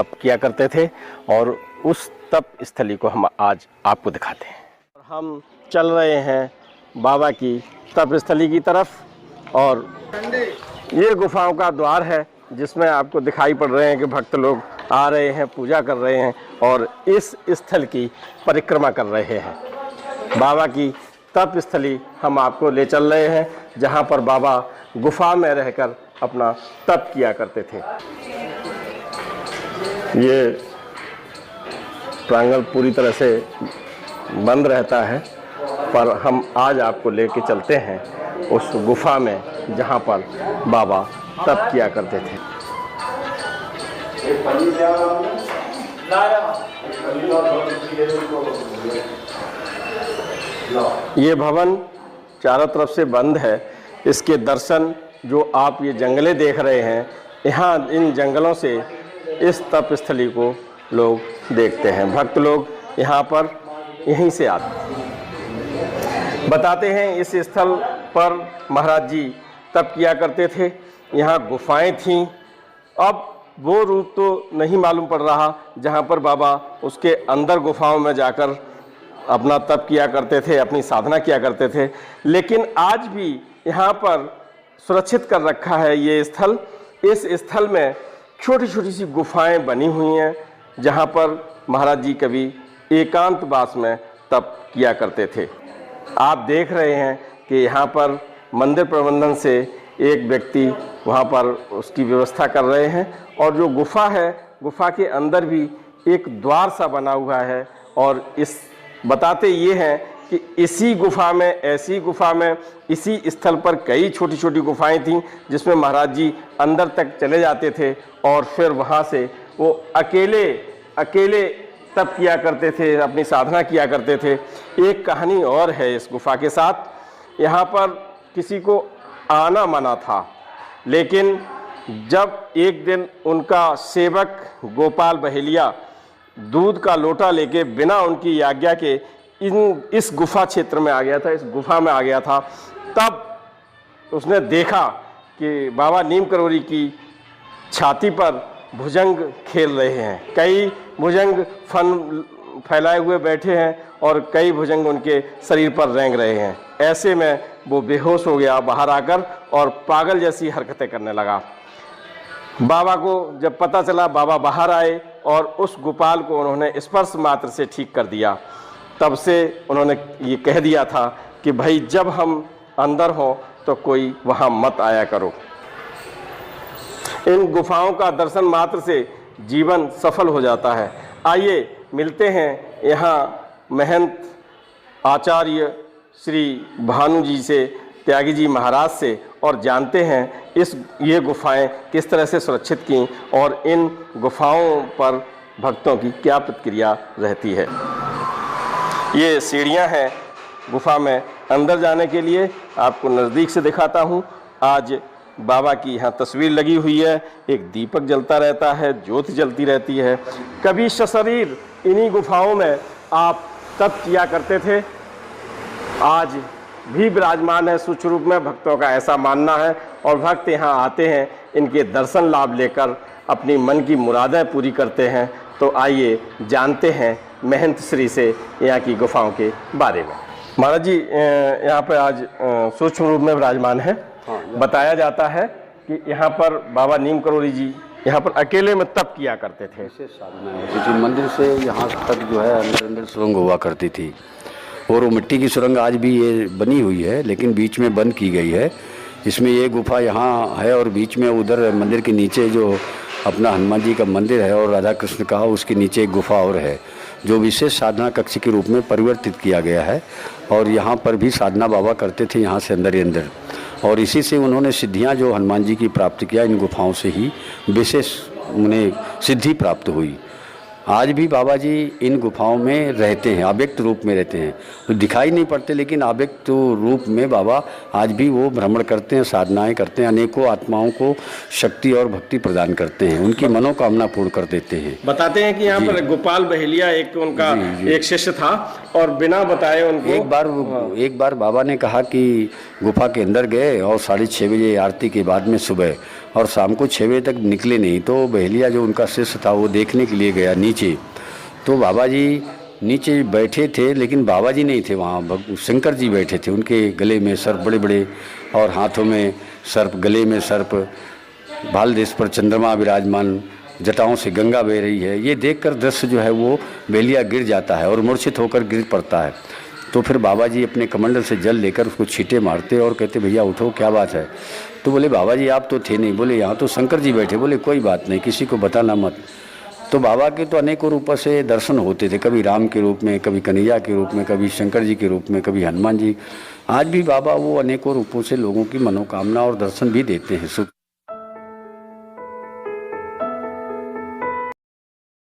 तप किया करते थे और उस तप स्थली को हम आज आपको दिखाते हैं। हम चल रहे हैं बाबा की तप स्थली की तरफ और ये गुफाओं का द्वार है जिसमें आपको दिखाई पड़ रहे हैं कि भक्त लोग आ रहे हैं, पूजा कर रहे हैं और इस स्थल की परिक्रमा कर रहे हैं। बाबा की तप स्थली हम आपको ले चल रहे हैं जहाँ पर बाबा गुफा में रहकर अपना तप किया करते थे। ये प्रांगण पूरी तरह से बंद रहता है पर हम आज आपको लेके चलते हैं उस गुफा में जहाँ पर बाबा तप किया करते थे। ये भवन चारों तरफ से बंद है। इसके दर्शन जो आप ये जंगलें देख रहे हैं, यहाँ इन जंगलों से इस तप स्थली को लोग देखते हैं। भक्त लोग यहाँ पर यहीं से आते हैं। बताते हैं इस स्थल पर महाराज जी तप किया करते थे। यहाँ गुफाएं थीं। अब वो रूप तो नहीं मालूम पड़ रहा जहाँ पर बाबा उसके अंदर गुफाओं में जाकर अपना तप किया करते थे, अपनी साधना किया करते थे, लेकिन आज भी यहाँ पर सुरक्षित कर रखा है ये स्थल। इस स्थल में छोटी छोटी सी गुफाएं बनी हुई हैं जहाँ पर महाराज जी कभी एकांतवास में तप किया करते थे। आप देख रहे हैं कि यहाँ पर मंदिर प्रबंधन से एक व्यक्ति वहाँ पर उसकी व्यवस्था कर रहे हैं और जो गुफा है, गुफा के अंदर भी एक द्वार सा बना हुआ है और इस बताते ये हैं कि इसी गुफा में, ऐसी गुफा में, इसी स्थल पर कई छोटी छोटी गुफाएं थीं जिसमें महाराज जी अंदर तक चले जाते थे और फिर वहाँ से वो अकेले तप किया करते थे, अपनी साधना किया करते थे। एक कहानी और है इस गुफा के साथ। यहाँ पर किसी को आना मना था, लेकिन जब एक दिन उनका सेवक गोपाल बहेलिया दूध का लोटा लेके बिना उनकी आज्ञा के इस गुफा क्षेत्र में आ गया था, इस गुफा में आ गया था, तब उसने देखा कि बाबा नीम करोड़ी की छाती पर भुजंग खेल रहे हैं। कई भुजंग फन फैलाए हुए बैठे हैं और कई भुजंग उनके शरीर पर रेंग रहे हैं। ऐसे में वो बेहोश हो गया बाहर आकर और पागल जैसी हरकतें करने लगा। बाबा को जब पता चला, बाबा बाहर आए और उस गोपाल को उन्होंने स्पर्श मात्र से ठीक कर दिया। तब से उन्होंने ये कह दिया था कि भाई जब हम अंदर हों तो कोई वहाँ मत आया करो। इन गुफाओं का दर्शन मात्र से जीवन सफल हो जाता है। आइए मिलते हैं यहाँ महंत आचार्य श्री भानु जी से, त्यागी जी महाराज से, और जानते हैं ये गुफाएं किस तरह से सुरक्षित की और इन गुफाओं पर भक्तों की क्या प्रतिक्रिया रहती है। ये सीढ़ियां हैं गुफा में अंदर जाने के लिए। आपको नज़दीक से दिखाता हूँ। आज बाबा की यहाँ तस्वीर लगी हुई है, एक दीपक जलता रहता है, ज्योति जलती रहती है। कभी सशरीर इन्हीं गुफाओं में आप तप किया करते थे, आज भी विराजमान है सूक्ष्म रूप में। भक्तों का ऐसा मानना है और भक्त यहाँ आते हैं, इनके दर्शन लाभ लेकर अपनी मन की मुरादें पूरी करते हैं। तो आइए जानते हैं महंत श्री से यहाँ की गुफाओं के बारे में। महाराज जी यहाँ पर आज सूक्ष्म रूप में विराजमान है। बताया जाता है कि यहाँ पर बाबा नीम करोड़ी जी यहाँ पर अकेले में तप किया करते थे। मंदिर से यहाँ तक जो है अंदर सुरंग हुआ करती थी और वो मिट्टी की सुरंग आज भी ये बनी हुई है, लेकिन बीच में बंद की गई है। इसमें ये गुफा यहाँ है और बीच में उधर मंदिर के नीचे जो अपना हनुमान जी का मंदिर है और राधा कृष्ण का, उसके नीचे एक गुफा और है जो विशेष साधना कक्ष के रूप में परिवर्तित किया गया है। और यहाँ पर भी साधना बाबा करते थे यहाँ से अंदर ही अंदर, और इसी से उन्होंने सिद्धियाँ जो हनुमान जी की प्राप्त किया, इन गुफाओं से ही विशेष उन्हें सिद्धि प्राप्त हुई। आज भी बाबा जी इन गुफाओं में रहते हैं, अव्यक्त रूप में रहते हैं, तो दिखाई नहीं पड़ते, लेकिन अव्यक्त रूप में बाबा आज भी वो भ्रमण करते हैं, साधनाएं करते हैं, अनेकों आत्माओं को शक्ति और भक्ति प्रदान करते हैं, उनकी मनोकामना पूर्ण कर देते हैं। बताते हैं कि यहाँ पर गोपाल बहेलिया एक उनका एक शिष्य था और बिना बताए उनको एक बार बाबा ने कहा कि गुफा के अंदर गए और 6:30 बजे आरती के बाद में सुबह, और शाम को 6 बजे तक निकले नहीं। तो बहेलिया जो उनका शिष्य था वो देखने के लिए गया नीचे, तो बाबा जी नीचे बैठे थे, लेकिन बाबा जी नहीं थे वहाँ, शंकर जी बैठे थे। उनके गले में सर्प बड़े बड़े और हाथों में सर्प, गले में सर्प, भाल देश पर चंद्रमा विराजमान, जटाओं से गंगा बह रही है। ये देखकर दृश्य जो है वो बहेलिया गिर जाता है और मूर्छित होकर गिर पड़ता है। तो फिर बाबा जी अपने कमंडल से जल लेकर उसको छींटे मारते और कहते भैया उठो, क्या बात है। तो बोले बाबा जी आप तो थे नहीं। बोले यहाँ तो शंकर जी बैठे। बोले कोई बात नहीं, किसी को बताना मत। तो बाबा के तो अनेकों रूपों से दर्शन होते थे, कभी राम के रूप में, कभी कन्हैया के रूप में, कभी शंकर जी के रूप में, कभी हनुमान जी। आज भी बाबा वो अनेकों रूपों से लोगों की मनोकामना और दर्शन भी देते हैं।